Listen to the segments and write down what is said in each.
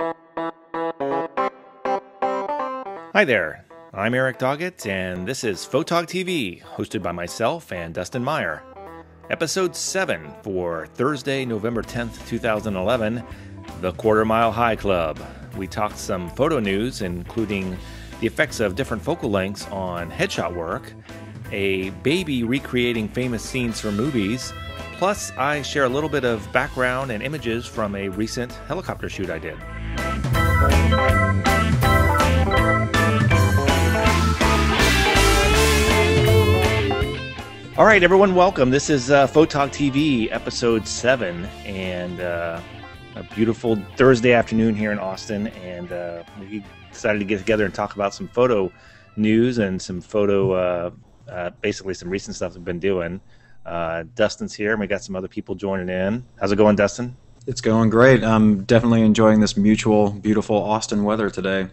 Hi there, I'm Eric Doggett, and this is Photog TV, hosted by myself and Dustin Meyer. Episode 7 for Thursday, November 10th, 2011, The Quarter Mile High Club. We talked some photo news, including the effects of different focal lengths on headshot work, a baby recreating famous scenes from movies, plus I share a little bit of background and images from a recent helicopter shoot I did. All right, everyone, welcome. This is Photog TV, episode 7, and a beautiful Thursday afternoon here in Austin, and we decided to get together and talk about some photo news and some photo, basically some recent stuff we've been doing. Dustin's here, and we got some other people joining in. How's it going, Dustin? It's going great. I'm definitely enjoying this mutual, beautiful Austin weather today.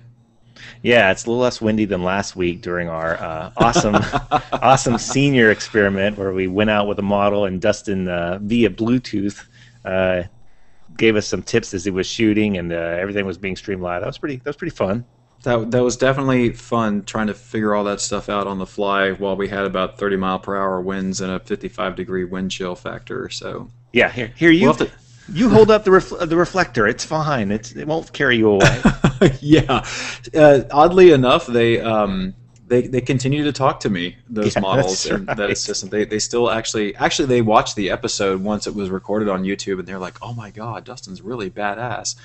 Yeah, it's a little less windy than last week during our awesome senior experiment where we went out with a model and Dustin, via Bluetooth, gave us some tips as he was shooting, and everything was being streamed live. That was pretty fun. That was definitely fun trying to figure all that stuff out on the fly while we had about 30-mile-per-hour winds and a 55-degree wind chill factor. So yeah, here you. You hold up the reflector. It's fine. It won't carry you away. Yeah. Oddly enough, they continue to talk to me, those models and that assistant. They still actually they watched the episode once it was recorded on YouTube, and they're like, "Oh my God, Dustin's really badass."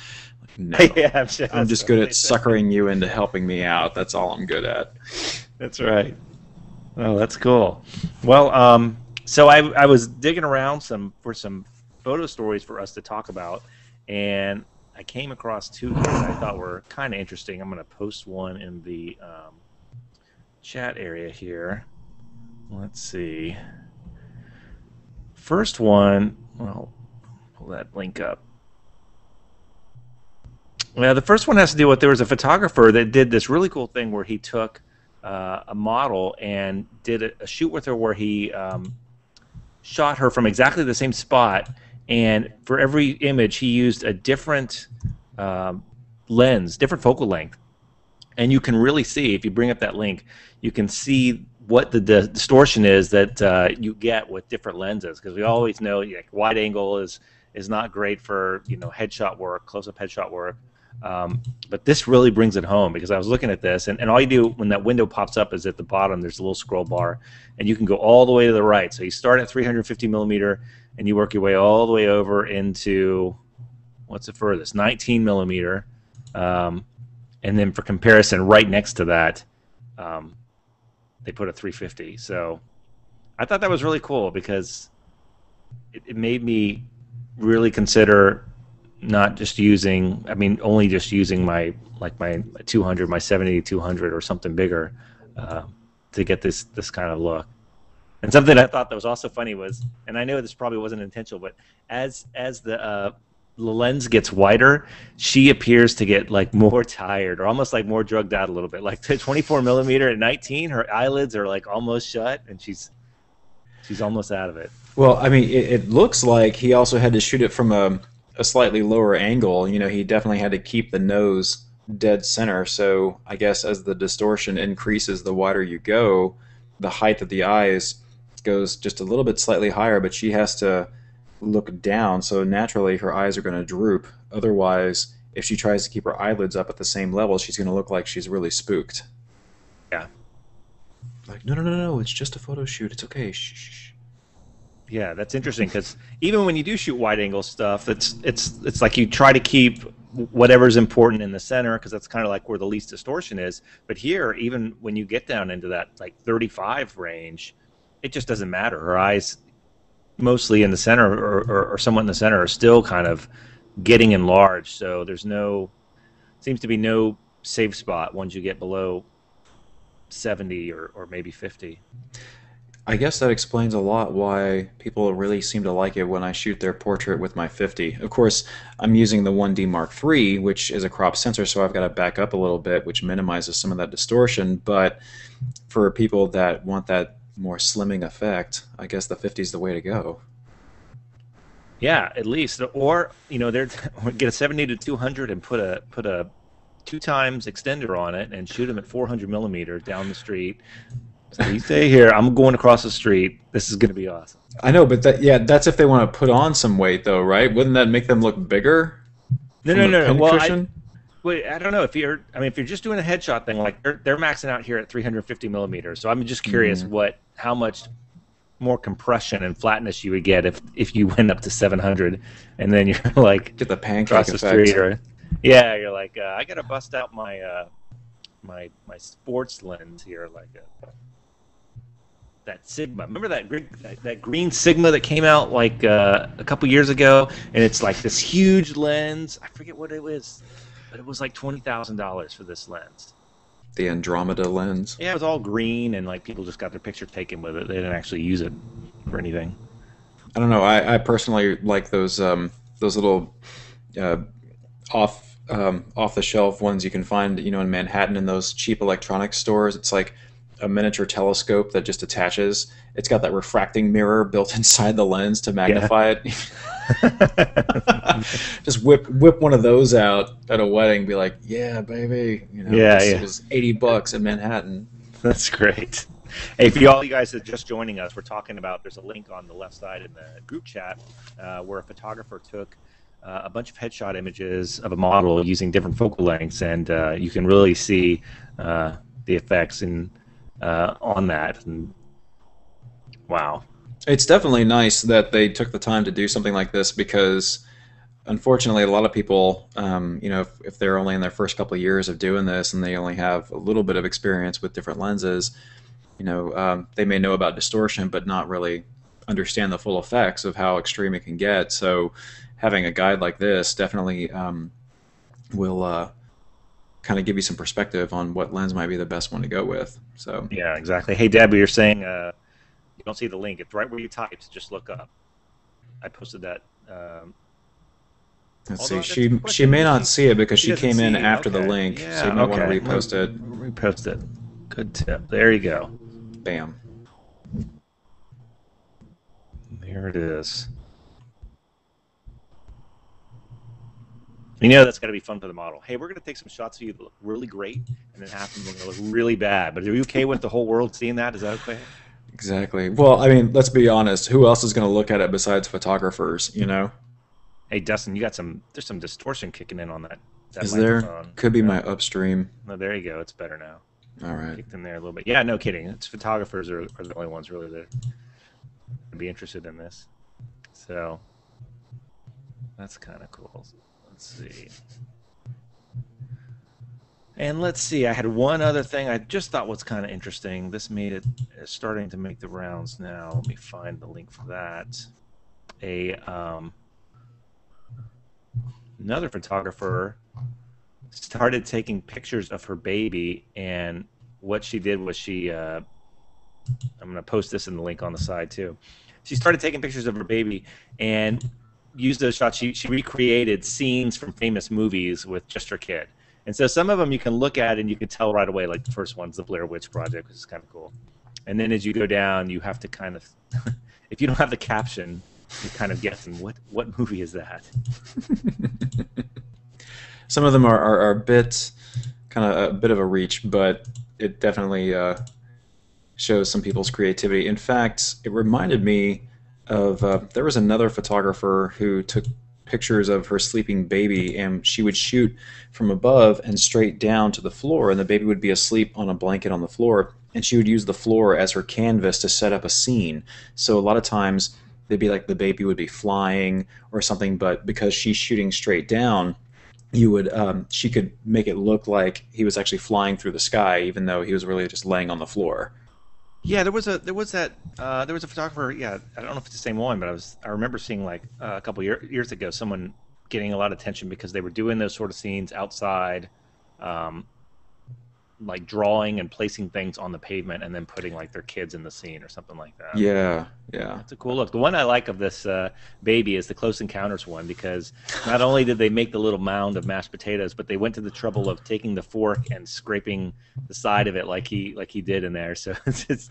Like, no, yeah, I'm just good at suckering you into helping me out. That's all I'm good at. That's right. Oh, that's cool. Well, so I was digging around for some photo stories for us to talk about, and I came across two here that I thought were kind of interesting. I'm going to post one in the chat area here. Let's see. First one, well, pull that link up. Well, the first one has to do with, there was a photographer that did this really cool thing where he took a model and did a shoot with her where he shot her from exactly the same spot, and for every image he used a different lens, different focal length. And you can really see, if you bring up that link, you can see what the distortion is that you get with different lenses, because we always know wide angle is not great for headshot work, close-up headshot work. But this really brings it home, because I was looking at this, and all you do when that window pops up is at the bottom there's a little scroll bar, and you can go all the way to the right. So you start at 350 millimeter, and you work your way all the way over into, what's the furthest, 19 millimeter. And then for comparison, right next to that, they put a 350. So I thought that was really cool, because it made me really consider not just using, only just using my 200, my 70-200 or something bigger to get this kind of look. And something I thought that was also funny was, and I know this probably wasn't intentional, but as the lens gets wider, she appears to get more tired, or almost more drugged out a little bit. Like the 24 millimeter at 19, her eyelids are almost shut, and she's almost out of it. Well, it looks like he also had to shoot it from a slightly lower angle. He definitely had to keep the nose dead center. So I guess as the distortion increases, the wider you go, the height of the eyes goes just a little bit slightly higher, but she has to look down, so naturally her eyes are going to droop. Otherwise, if she tries to keep her eyelids up at the same level, she's going to look like she's really spooked. Yeah. Like, no, it's just a photo shoot. It's okay. Shh. Yeah, that's interesting, because even when you do shoot wide-angle stuff, it's like you try to keep whatever's important in the center, because that's kind of like where the least distortion is. But here, even when you get down into that 35 range, it just doesn't matter. Her eyes, mostly in the center or somewhat in the center, are still kind of getting enlarged. So seems to be no safe spot once you get below 70 or maybe 50. I guess that explains a lot why people really seem to like it when I shoot their portrait with my 50. Of course, I'm using the 1D Mark III, which is a crop sensor, so I've got to back up a little bit, which minimizes some of that distortion. But for people that want that more slimming effect, I guess the 50 is the way to go. Yeah, at least, or they're get a 70 to 200 and put a two times extender on it and shoot them at 400 millimeter down the street. So you stay here. I'm going across the street. This is going to be awesome. I know, but that's if they want to put on some weight, though, right? Wouldn't that make them look bigger No, from no, a no, no. Well, pincushion? I don't know if you're. I mean, if you're just doing a headshot thing, like they're maxing out here at 350 millimeters. So I'm just curious Mm, how much more compression and flatness you would get if you went up to 700, and then you're like get the pancake across the street, effect. or yeah, you're like I gotta bust out my sports lens here, like that Sigma. Remember that green Sigma that came out like a couple years ago, and it's like this huge lens. I forget what it was, but it was like $20,000 for this lens. The Andromeda lens. Yeah, it was all green, and like people just got their picture taken with it. They didn't actually use it for anything. I don't know. I personally like those little uh, off the shelf ones you can find, in Manhattan in those cheap electronics stores. It's like a miniature telescope that just attaches. It's got that refracting mirror built inside the lens to Yeah. magnify it. Just whip one of those out at a wedding. Be like, yeah, baby. Yeah, This yeah. was $80 in Manhattan. That's great. Hey, for all you guys that are just joining us, we're talking about, there's a link on the left side in the group chat where a photographer took a bunch of headshot images of a model using different focal lengths, and you can really see the effects on that. And wow. It's definitely nice that they took the time to do something like this because, unfortunately, a lot of people, if they're only in their first couple of years of doing this and they only have a little bit of experience with different lenses, they may know about distortion but not really understand the full effects of how extreme it can get. So, having a guide like this definitely will kind of give you some perspective on what lens might be the best one to go with. So. Yeah, exactly. Hey, Deb, you're saying you don't see the link. It's right where you typed. Just look up. I posted that. Let's Although see. that's a good She question. may not see it because She she doesn't came in see. after the Okay. link, so Yeah. you might want to Okay. repost it. Repost it. Good tip. There you go. Bam. There it is. That's got to be fun for the model. Hey, we're going to take some shots of you that look really great, and then half of them are going to look really bad. But are you okay with the whole world seeing that? Is that okay? Exactly. Well, I mean, let's be honest. Who else is going to look at it besides photographers? Hey, Dustin, there's some distortion kicking in on that Is there? microphone. Could be Yeah. my upstream. No, there you go. It's better now. All right. Kicked in there a little bit. Yeah, no kidding. It's photographers are the only ones really that would be interested in this. So that's kind of cool. Let's see. And let's see. I had one other thing I just thought was kind of interesting. This made it it's starting to make the rounds now. Let me find the link for that. Another photographer started taking pictures of her baby, and what she did was I'm going to post this in the link on the side too. She started taking pictures of her baby and used those shots. She recreated scenes from famous movies with just her kid. And so some of them you can look at and you can tell right away, like the first one's the Blair Witch Project, which is kind of cool. And then as you go down, you have to kind of, if you don't have the caption, you're kind of guessing what movie is that? Some of them are a bit, kind of a bit of a reach, but it definitely shows some people's creativity. In fact, it reminded me of there was another photographer who took pictures of her sleeping baby, and she would shoot from above and straight down to the floor, and the baby would be asleep on a blanket on the floor, and she would use the floor as her canvas to set up a scene. So a lot of times they'd be like the baby would be flying or something, but because she's shooting straight down, she could make it look like he was actually flying through the sky, even though he was really just laying on the floor. Yeah, there was a photographer. Yeah, I don't know if it's the same one, but I remember seeing like a couple years ago someone getting a lot of attention because they were doing those sort of scenes outside, like drawing and placing things on the pavement and then putting like their kids in the scene or something like that. Yeah, yeah. That's a cool look. The one I like of this baby is the Close Encounters one, because not only did they make the little mound of mashed potatoes, but they went to the trouble of taking the fork and scraping the side of it like he did in there. So it's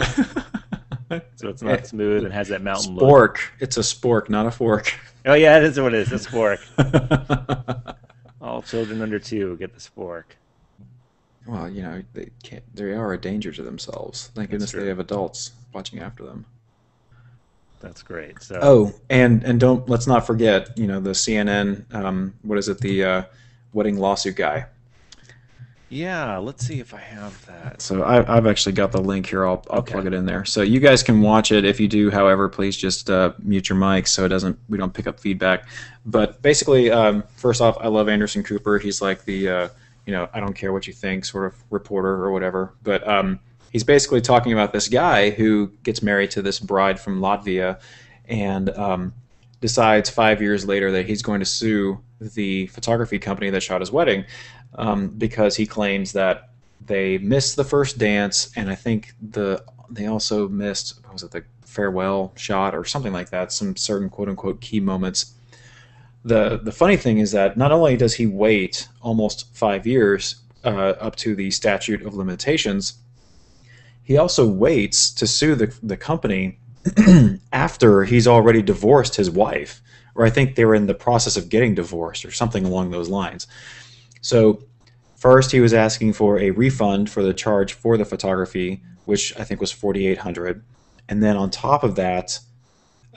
so it's not smooth and has that mountain look. Spork. It's a spork, not a fork. Oh yeah, that is what it is. A spork. All children under 2 get the spork. Well, they can't. They are a danger to themselves. Thank That's goodness they true. have adults watching after them. That's great. So Oh, and don't let's not forget, the CNN. What is it? The wedding lawsuit guy. yeah, let's see if I have that. So I've actually got the link here. I'll Okay. plug it in there. So you guys can watch it. If you do, however, please just mute your mic so we don't pick up feedback. But basically, first off, I love Anderson Cooper. He's like the I don't care what you think sort of reporter or whatever. But he's basically talking about this guy who gets married to this bride from Latvia, and decides 5 years later that he's going to sue the photography company that shot his wedding, because he claims that they missed the first dance, and I think they also missed, what was it, the farewell shot or something like that, some certain quote unquote key moments. The funny thing is that not only does he wait almost 5 years up to the statute of limitations, he also waits to sue the company after he's already divorced his wife, or I think they were in the process of getting divorced or something along those lines. So first he was asking for a refund for the charge for the photography, which I think was 4,800, and then on top of that,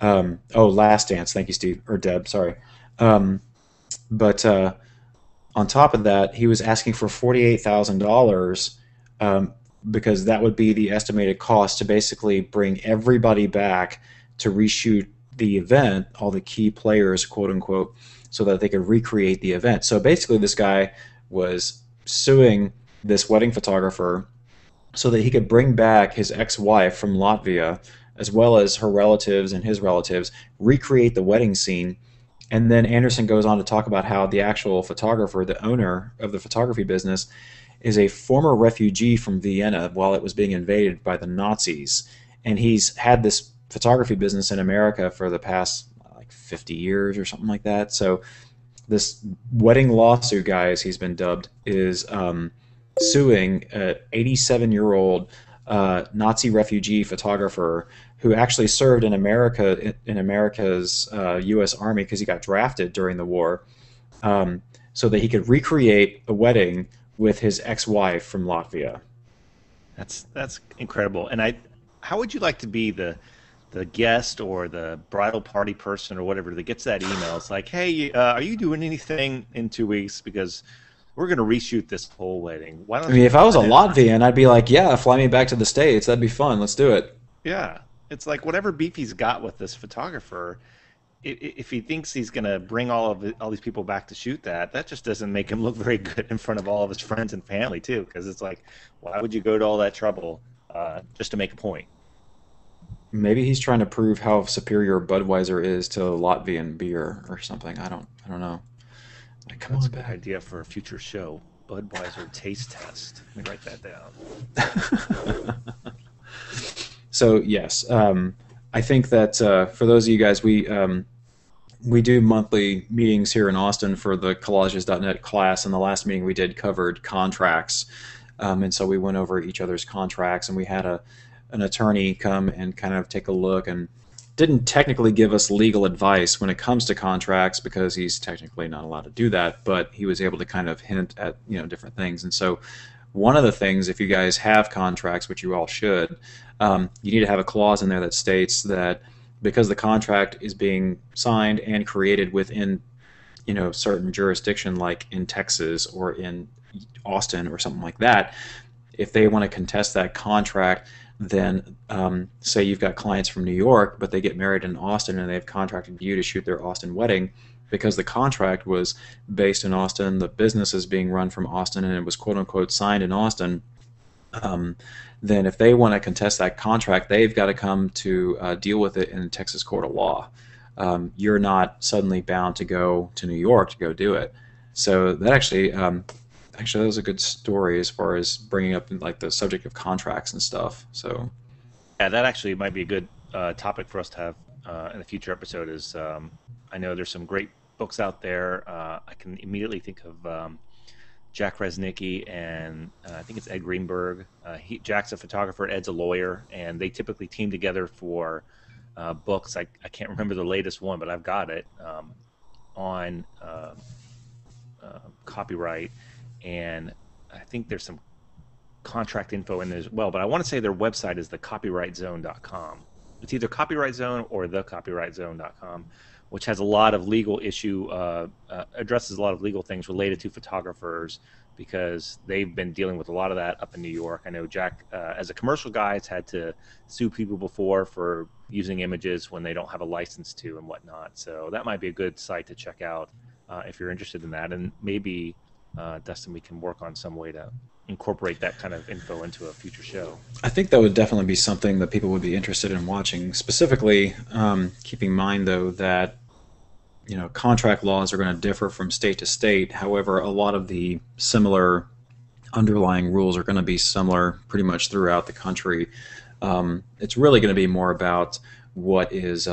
Last Dance. Thank you, Steve or Deb. Sorry, but on top of that, he was asking for $48,000, because that would be the estimated cost to basically bring everybody back to reshoot the event, all the key players, quote unquote, so that they could recreate the event. So basically, this guy was suing this wedding photographer so that he could bring back his ex-wife from Latvia, as well as her relatives and his relatives, recreate the wedding scene. And then Anderson goes on to talk about how the actual photographer, the owner of the photography business, is a former refugee from Vienna while it was being invaded by the Nazis. And he's had this photography business in America for the past like 50 years or something like that. So this wedding lawsuit guy, as he's been dubbed, is suing an 87-year-old Nazi refugee photographer who actually served in America's U.S. Army because he got drafted during the war, so that he could recreate a wedding with his ex-wife from Latvia. That's incredible. And how would you like to be the guest or the bridal party person or whatever that gets that email? It's like, hey, are you doing anything in 2 weeks? Because we're going to reshoot this whole wedding. Why I don't mean, you if I was a come in? Latvian, I'd be like, yeah, fly me back to the States. That'd be fun. Let's do it. Yeah. It's like whatever beef he's got with this photographer, if he thinks he's going to bring all these people back to shoot that just doesn't make him look very good in front of all of his friends and family too. Because it's like, why would you go to all that trouble just to make a point? Maybe he's trying to prove how superior Budweiser is to Latvian beer or something. I don't know. Like, come That's on a good back. idea for a future show. Budweiser taste test. Let me write that down. So yes, I think that for those of you guys, we do monthly meetings here in Austin for the collages.net class, and the last meeting we did covered contracts, and so we went over each other's contracts, and we had an attorney come and kind of take a look, and didn't technically give us legal advice when it comes to contracts because he's technically not allowed to do that, but he was able to kind of hint at different things. And so one of the things, if you guys have contracts, which you all should, you need to have a clause in there that states that because the contract is being signed and created within certain jurisdiction, like in Texas or in Austin or something like that, if they want to contest that contract, then say you've got clients from New York, but they get married in Austin and they've contracted you to shoot their Austin wedding, because the contract was based in Austin, the business is being run from Austin, and it was quote unquote signed in Austin, then if they want to contest that contract, they've got to come to deal with it in Texas court of law. You're not suddenly bound to go to New York to go do it. So that actually, that was a good story as far as bringing up like the subject of contracts and stuff. So Yeah, that actually might be a good topic for us to have in a future episode. I know there's some great books out there. I can immediately think of Jack Resnicki and I think it's Ed Greenberg. Jack's a photographer, Ed's a lawyer, and they typically team together for books. I can't remember the latest one, but I've got it on copyright, and I think there's some contract info in there as well. But I want to say their website is thecopyrightzone.com. It's either Copyright Zone or thecopyrightzone.com, which has a lot of legal addresses a lot of legal things related to photographers, because they've been dealing with a lot of that up in New York. I know Jack, as a commercial guy, has had to sue people before for using images when they don't have a license to and whatnot. So that might be a good site to check out if you're interested in that. And maybe, Dustin, we can work on some way to incorporate that kind of info into a future show. I think that would definitely be something that people would be interested in watching. Specifically, keeping in mind though that contract laws are going to differ from state to state. However, a lot of the similar underlying rules are going to be similar pretty much throughout the country. It's really going to be more about what is,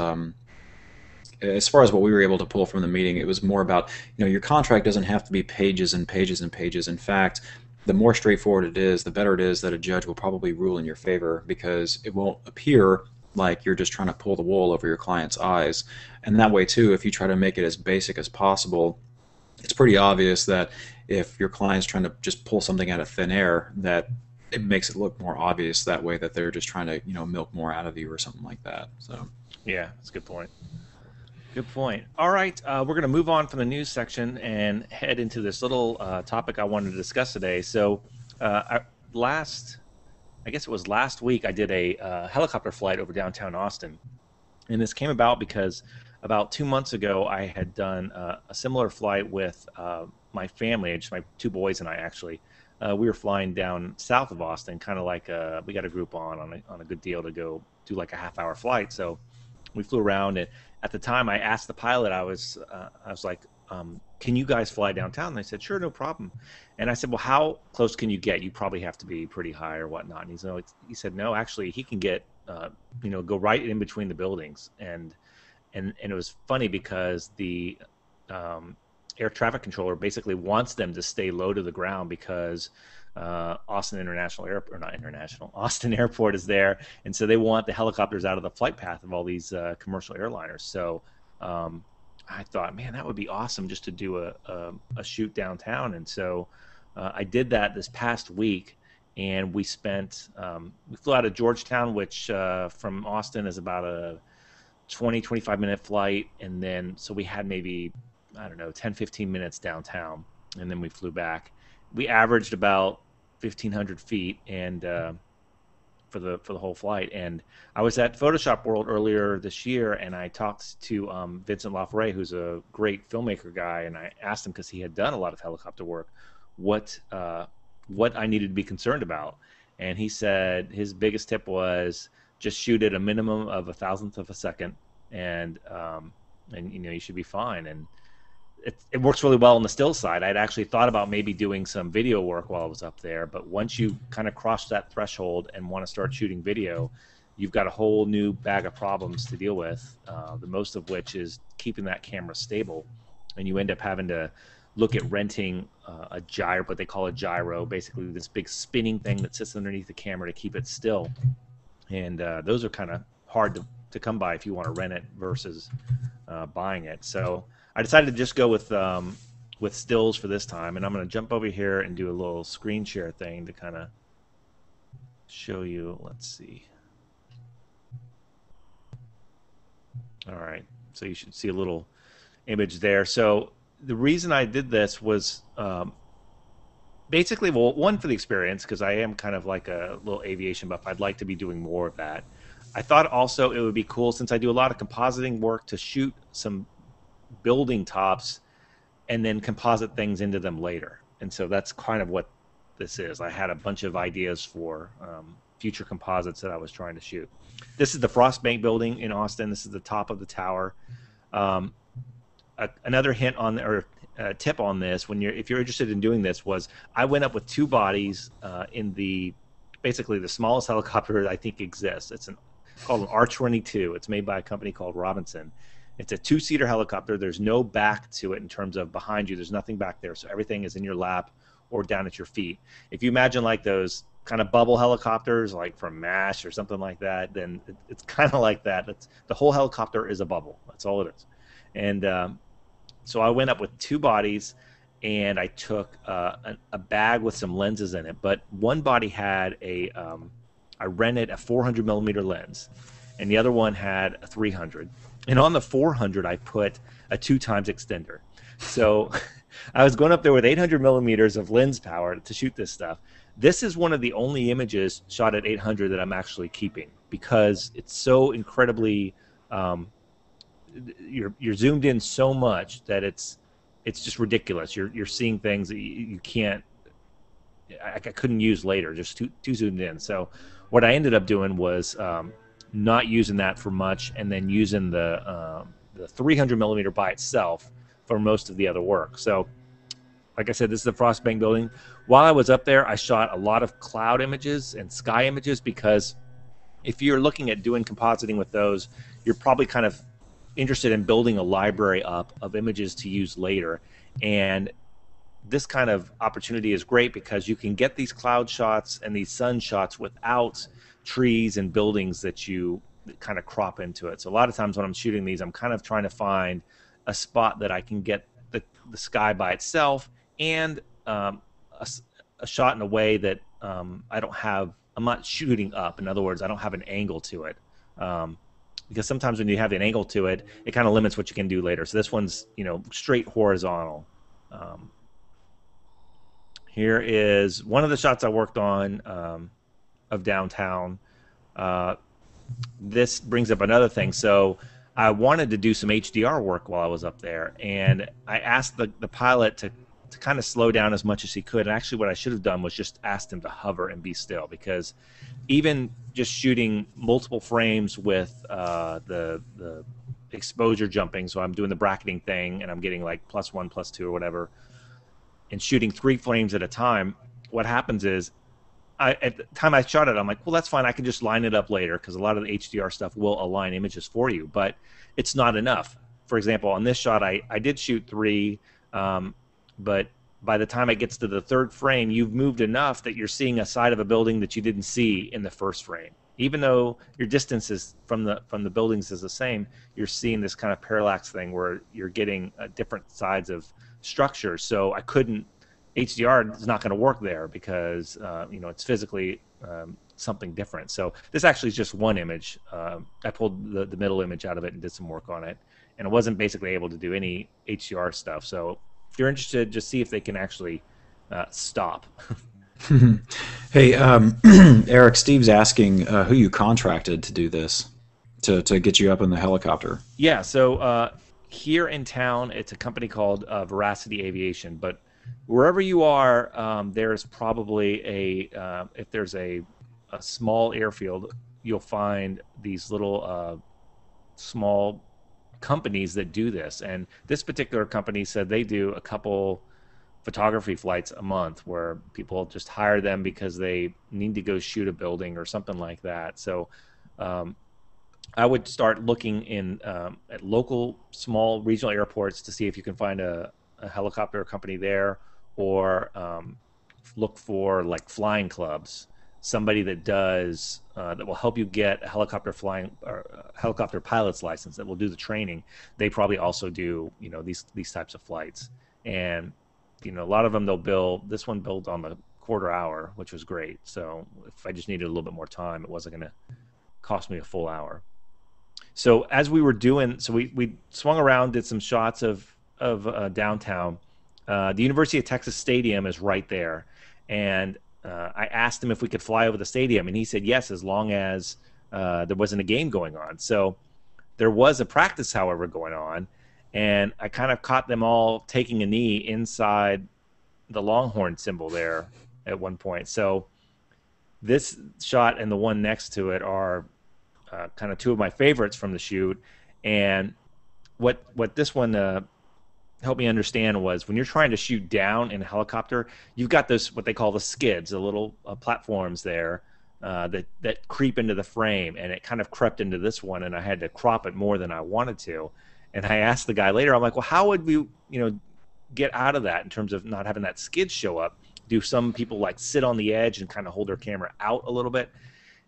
as far as what we were able to pull from the meeting, it was more about, your contract doesn't have to be pages and pages and pages. In fact, the more straightforward it is, the better it is that a judge will probably rule in your favor, because it won't appear like you're just trying to pull the wool over your client's eyes. And that way too, if you try to make it as basic as possible, it's pretty obvious that if your client's trying to just pull something out of thin air, that it makes it look more obvious that way, that they're just trying to milk more out of you or something like that. So yeah, that's a good point. Good point. All right, we're going to move on from the news section and head into this little topic I wanted to discuss today. So I guess it was last week, I did a helicopter flight over downtown Austin. And this came about because about 2 months ago, I had done a similar flight with my family, just my two boys and I actually. We were flying down south of Austin, kind of like we got a group on a good deal to go do like a half-hour flight. So we flew around, and at the time I asked the pilot, I was like, can you guys fly downtown? And they said, sure, no problem. And I said, well, how close can you get? You probably have to be pretty high or whatnot. And he said, no, actually, he can get, go right in between the buildings. And it was funny because the air traffic controller basically wants them to stay low to the ground, because Austin Airport is there, and so they want the helicopters out of the flight path of all these commercial airliners. So I thought, man, that would be awesome just to do a shoot downtown. And so I did that this past week, and we flew out of Georgetown, which from Austin is about a 20-25 minute flight, and then so we had maybe, I don't know, 10-15 minutes downtown, and then we flew back. We averaged about 1,500 feet, and for the whole flight. And I was at Photoshop World earlier this year, and I talked to Vincent Lafray, who's a great filmmaker guy, and I asked him, because he had done a lot of helicopter work, what I needed to be concerned about. And he said his biggest tip was just shoot at a minimum of 1,000th of a second, and you should be fine. And it works really well on the still side. I'd actually thought about maybe doing some video work while I was up there, but once you kind of cross that threshold and want to start shooting video, you've got a whole new bag of problems to deal with, the most of which is keeping that camera stable. And you end up having to look at renting a gyro, what they call a gyro, basically this big spinning thing that sits underneath the camera to keep it still. And those are kind of hard to come by if you want to rent it versus buying it. So I decided to just go with stills for this time, and I'm going to jump over here and do a little screen share thing to kind of show you. Let's see. All right, so you should see a little image there. So the reason I did this was basically, well, one, for the experience, because I am kind of like a little aviation buff. I'd like to be doing more of that. I thought also it would be cool, since I do a lot of compositing work, to shoot some building tops and then composite things into them later. And so that's kind of what this is. I had a bunch of ideas for future composites that I was trying to shoot. This is the Frost Bank building in Austin. This is the top of the tower. Another hint on, or tip on this, if you're interested in doing this, was I went up with two bodies in basically the smallest helicopter that I think exists. It's called an R-22. It's made by a company called Robinson. It's a two-seater helicopter. There's no back to it in terms of behind you. There's nothing back there, so everything is in your lap or down at your feet. If you imagine like those kind of bubble helicopters, like from MASH or something like that, then it's kind of like that. The whole helicopter is a bubble. That's all it is. And so I went up with 2 bodies, and I took a bag with some lenses in it. But one body had I rented a 400 millimeter lens, and the other one had a 300. And on the 400, I put a 2x extender. So I was going up there with 800 millimeters of lens power to shoot this stuff. This is one of the only images shot at 800 that I'm actually keeping, because it's so incredibly you're zoomed in so much that it's just ridiculous. You're seeing things that you can't. I couldn't use later, just too zoomed in. So what I ended up doing was not using that for much, and then using the 300 millimeter by itself for most of the other work. So like I said, this is the Frostbank building. While I was up there, I shot a lot of cloud images and sky images, because if you're looking at doing compositing with those, you're probably kind of interested in building a library up of images to use later. And this kind of opportunity is great because you can get these cloud shots and these sun shots without trees and buildings that you kind of crop into it. So a lot of times when I'm shooting these, I'm kind of trying to find a spot that I can get the sky by itself, and a shot in a way that I'm not shooting up. In other words, I don't have an angle to it. Because sometimes when you have an angle to it, it kind of limits what you can do later. So this one's, straight horizontal. Here is one of the shots I worked on of downtown. This brings up another thing. So I wanted to do some HDR work while I was up there, and I asked the pilot to kind of slow down as much as he could. And actually what I should have done was just asked him to hover and be still, because even just shooting multiple frames with the exposure jumping, so I'm doing the bracketing thing and I'm getting like +1, +2 or whatever, and shooting 3 frames at a time, what happens is at the time I shot it, I'm like, well, that's fine. I can just line it up later, because a lot of the HDR stuff will align images for you, but it's not enough. For example, on this shot, I did shoot 3, but by the time it gets to the 3rd frame, you've moved enough that you're seeing a side of a building that you didn't see in the 1st frame. Even though your distance from the buildings is the same, you're seeing this kind of parallax thing where you're getting different sides of structures. So I couldn't. HDR is not going to work there, because it's physically something different. So this actually is just one image. I pulled the middle image out of it and did some work on it, and I wasn't basically able to do any HDR stuff. So if you're interested, just see if they can actually stop. Hey, Eric, Steve's asking who you contracted to do this, to get you up in the helicopter. Yeah, so here in town, it's a company called Veracity Aviation, but wherever you are, there's probably if there's a small airfield, you'll find these little small companies that do this. And this particular company said they do a couple photography flights a month where people just hire them because they need to go shoot a building or something like that. So I would start looking at local small regional airports to see if you can find a helicopter company there, or look for like flying clubs, somebody that does that will help you get a helicopter flying or helicopter pilot's license, that will do the training. They probably also do these types of flights, and a lot of them they'll bill. This one billed on the quarter hour, which was great. So if I just needed a little bit more time, it wasn't going to cost me a full hour. So as we were doing, so we swung around, did some shots of downtown. The University of Texas Stadium is right there, and I asked him if we could fly over the stadium, and he said yes, as long as there wasn't a game going on. So there was a practice, however, going on, and I kind of caught them all taking a knee inside the Longhorn symbol there at one point. So this shot and the one next to it are kind of 2 of my favorites from the shoot. And what this one helped me understand was, when you're trying to shoot down in a helicopter, you've got those, what they call the skids, the little platforms there that creep into the frame, and it kind of crept into this one, and I had to crop it more than I wanted to. And I asked the guy later, I'm like, well, how would we get out of that in terms of not having that skid show up? do some people like sit on the edge and kind of hold their camera out a little bit?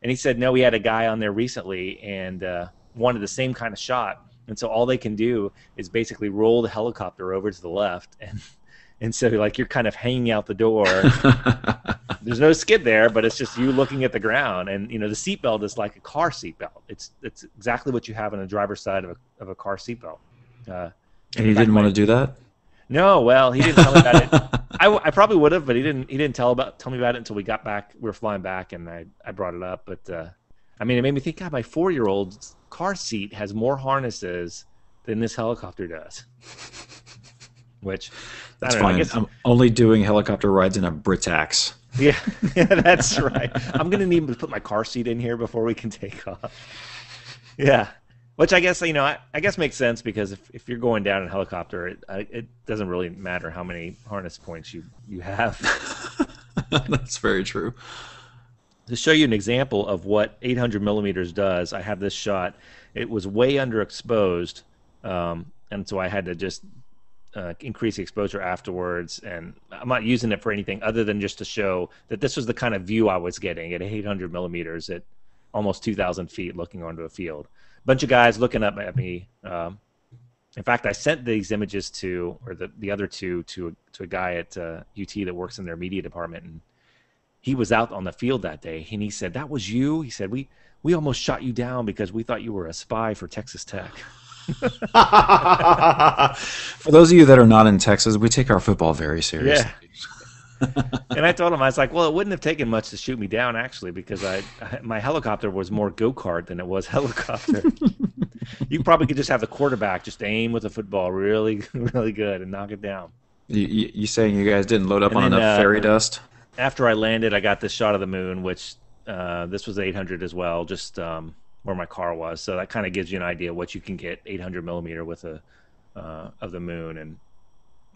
And he said, no, he had a guy on there recently and wanted the same kind of shot. And so all they can do is basically roll the helicopter over to the left. And so like you're kind of hanging out the door. There's no skid there, but it's just you looking at the ground. And, the seatbelt is like a car seatbelt. It's exactly what you have on the driver's side of a car seatbelt. And he didn't want to do that? No, well, he didn't tell me about it. I probably would have, but he didn't tell me about it until we got back. We were flying back, and I brought it up. But it made me think, God, my 4-year-old's car seat has more harnesses than this helicopter does. Which that's fine. I guess, I'm only doing helicopter rides in a Britax. Yeah, that's right. I'm gonna need to put my car seat in here before we can take off. Yeah. Which I guess I guess makes sense because if you're going down in a helicopter, it doesn't really matter how many harness points you have. That's very true. To show you an example of what 800 millimeters does, I have this shot. It was way underexposed, and so I had to just increase the exposure afterwards. And I'm not using it for anything other than just to show that this was the kind of view I was getting at 800 millimeters at almost 2,000 feet, looking onto a field. Bunch of guys looking up at me. In fact, I sent these images or the other two to a guy at UT that works in their media department, and he was out on the field that day, and he said, "That was you?" He said, "We almost shot you down because we thought you were a spy for Texas Tech." For those of you that are not in Texas, we take our football very seriously. Yeah. And I told him, I was like, well, it wouldn't have taken much to shoot me down, actually, because my helicopter was more go-kart than it was helicopter. You probably could just have the quarterback just aim with a football really, really good and knock it down. You saying you guys didn't load up on enough fairy dust? After I landed, I got this shot of the moon, which this was 800 as well, just where my car was. So that kind of gives you an idea what you can get 800 millimeter with of the moon. And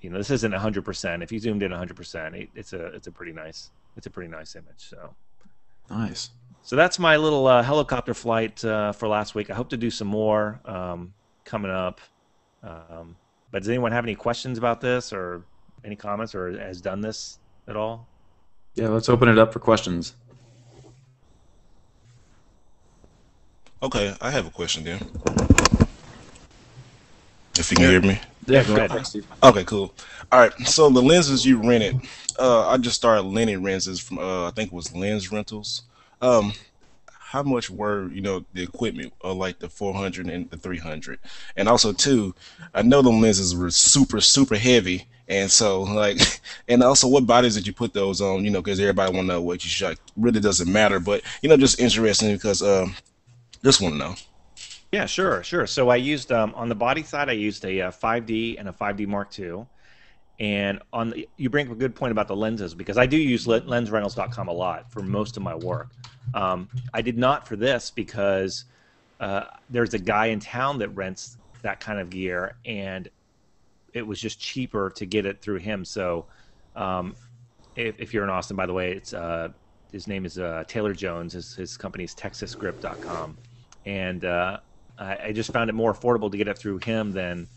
this isn't 100%. If you zoomed in 100%, it's a pretty nice image. So nice. So that's my little helicopter flight for last week. I hope to do some more coming up. But does anyone have any questions about this or any comments or has done this at all? Yeah, let's open it up for questions. Okay, I have a question then. If you can hear me. Yeah, go ahead. Okay, cool. All right, so the lenses you rented, I just started renting lenses from, I think it was Lens Rentals. How much were, the equipment, like the 400 and the 300? And also, too, I know the lenses were super, super heavy. And so, and also, what bodies did you put those on? Because everybody want to know what you shot. Really doesn't matter, but, just interesting because just want to know. Yeah, sure. So I used on the body side, I used a 5D and a 5D Mark II. And you bring up a good point about the lenses because I do use lensrentals.com a lot for most of my work. I did not for this because there's a guy in town that rents that kind of gear, and it was just cheaper to get it through him. So if you're in Austin, by the way, it's his name is Taylor Jones. His company is texasgrip.com. And I just found it more affordable to get it through him than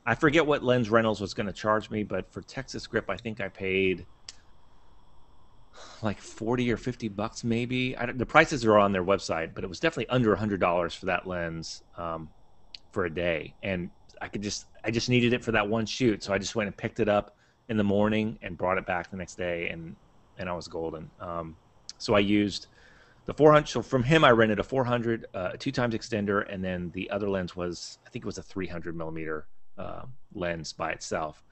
I forget what Lens Rentals was going to charge me, but for Texas Grip, I think I paid like $40 or $50 maybe. The prices are on their website, but it was definitely under $100 for that lens for a day. And I just needed it for that one shoot, so I just went and picked it up in the morning and brought it back the next day, and I was golden. So I used the 400. So from him, I rented a 400, a 2x extender, and then the other lens was, I think it was a 300 millimeter lens by itself.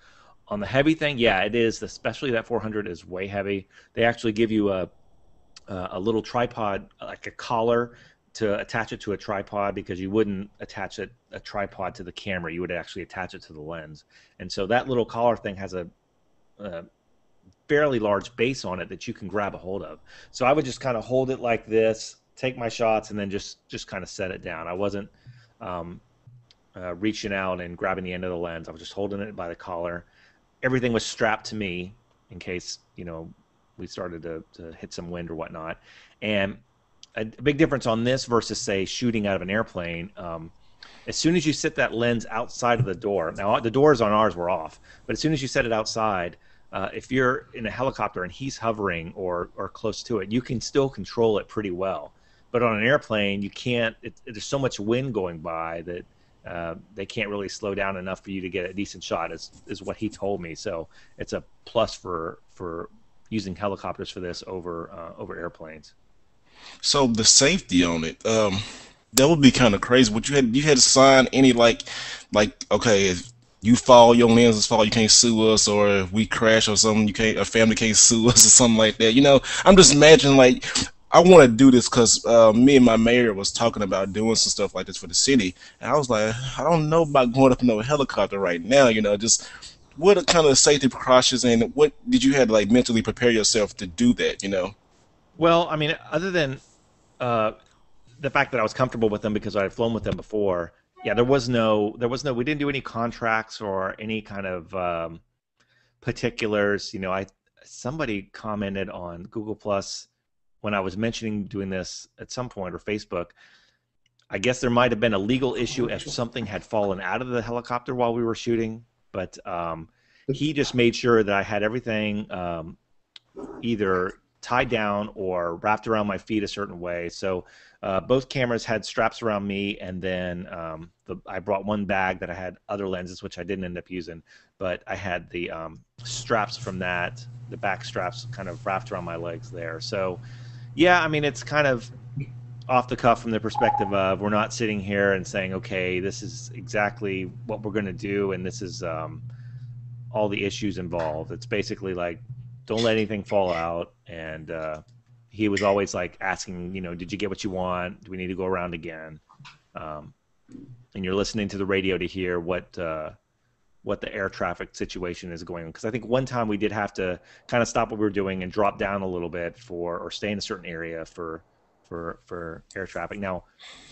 On the heavy thing, yeah, it is. Especially that 400 is way heavy. They actually give you a little tripod, like a collar, to attach it to a tripod because you wouldn't attach a tripod to the camera. You would actually attach it to the lens. And so that little collar thing has a fairly large base on it that you can grab a hold of. So I would just kind of hold it like this, take my shots, and then just kind of set it down. I wasn't reaching out and grabbing the end of the lens. I was just holding it by the collar. Everything was strapped to me in case, we started to hit some wind or whatnot. And a big difference on this versus, say, shooting out of an airplane, as soon as you set that lens outside of the door, now the doors on ours were off, but as soon as you set it outside, if you're in a helicopter and he's hovering or close to it, you can still control it pretty well. But on an airplane, you can't. There's so much wind going by that they can't really slow down enough for you to get a decent shot. Is what he told me. So it's a plus for using helicopters for this over airplanes. So the safety on it, that would be kind of crazy. Would you had to sign any like okay, if you fall, your lenses fall, you can't sue us, or if we crash or something, a family can't sue us or something like that. You know, I'm just imagining like I want to do this because me and my mayor was talking about doing some stuff like this for the city, and I was like, I don't know about going up in a helicopter right now. You know, just what are kind of safety precautions, and what did you have to like mentally prepare yourself to do that? You know. Well, I mean, other than the fact that I was comfortable with them because I had flown with them before, yeah, we didn't do any contracts or any kind of particulars. You know, somebody commented on Google Plus when I was mentioning doing this at some point, or Facebook. I guess there might have been a legal issue if something had fallen out of the helicopter while we were shooting, but he just made sure that I had everything either tied down or wrapped around my feet a certain way. So both cameras had straps around me, and then I brought one bag that I had other lenses, which I didn't end up using, but I had the straps from that, the back straps kind of wrapped around my legs there. So yeah, I mean, it's kind of off the cuff from the perspective of we're not sitting here and saying, okay, this is exactly what we're going to do, and this is all the issues involved. It's basically like, don't let anything fall out. And he was always like asking, you know, did you get what you want? Do we need to go around again? And you're listening to the radio to hear what the air traffic situation is going on. Because I think one time we did have to kind of stop what we were doing and drop down a little bit or stay in a certain area for air traffic. Now,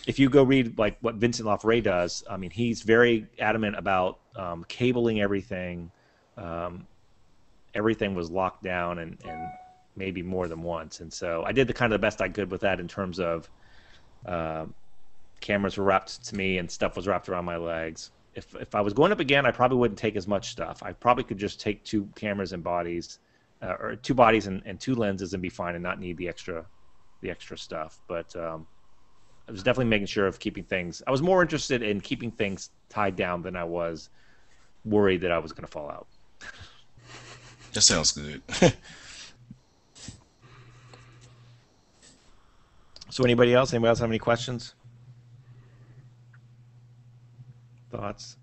if you go read like what Vincent Lafray does, I mean, he's very adamant about cabling everything. Everything was locked down and maybe more than once. And so I did the kind of the best I could with that in terms of cameras were wrapped to me and stuff was wrapped around my legs. If I was going up again, I probably wouldn't take as much stuff. I probably could just take 2 cameras and bodies, or 2 bodies and 2 lenses and be fine and not need the extra stuff. But I was definitely making sure of keeping things. I was more interested in keeping things tied down than I was worried that I was going to fall out. That sounds good. So anybody else have any questions? Thoughts?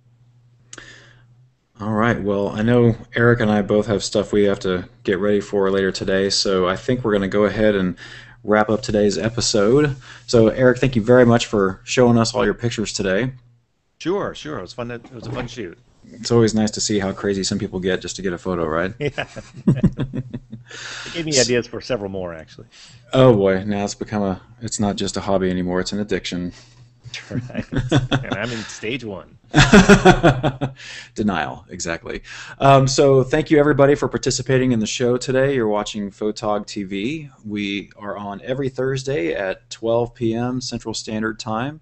All right. Well, I know Eric and I both have stuff we have to get ready for later today, so I think we're going to go ahead and wrap up today's episode. So Eric, thank you very much for showing us all your pictures today. Sure. It was fun. It was a fun shoot. It's always nice to see how crazy some people get just to get a photo, right? Yeah. It gave me ideas for several more, actually. Oh boy, now it's not just a hobby anymore, it's an addiction. Right. And I'm in stage 1. Denial, exactly. So thank you everybody for participating in the show today. You're watching Photog TV. We are on every Thursday at 12 p.m. Central Standard Time.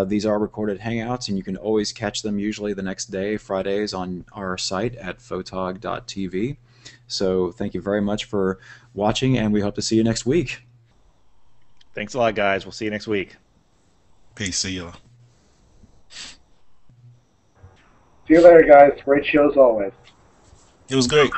These are recorded hangouts, and you can always catch them usually the next day, Fridays, on our site at photog.tv. So thank you very much for watching, and we hope to see you next week. Thanks a lot, guys. We'll see you next week. Peace. See y'all. See you later, guys. Great show as always. It was great.